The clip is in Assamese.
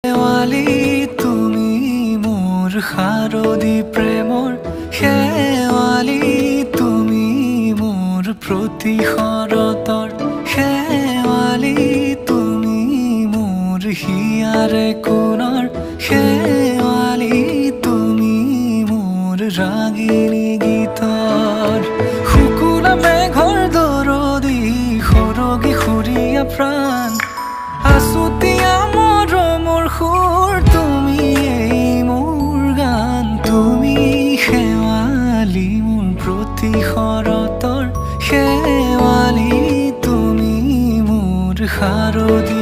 শেৱালি তুমি মোৰ শাৰদী প্ৰেমৰ শেৱালি তুমি মোৰ প্ৰতি শৰতৰ শেৱালি তুমি মোৰ হিয়াৰে কোণৰ শেৱালি তুমি মোৰ ৰাগিনী গীতৰ শুকুলা মেঘৰ দৰদি সৰগী সুৰীয়া প্ৰাণ আছুতীয়া মৰমৰ সুৰ তুমি এই মোৰ গান তুমি শেৱালি মোৰ প্ৰতি শৰতৰ শেৱালি তুমি মোৰ শাৰদী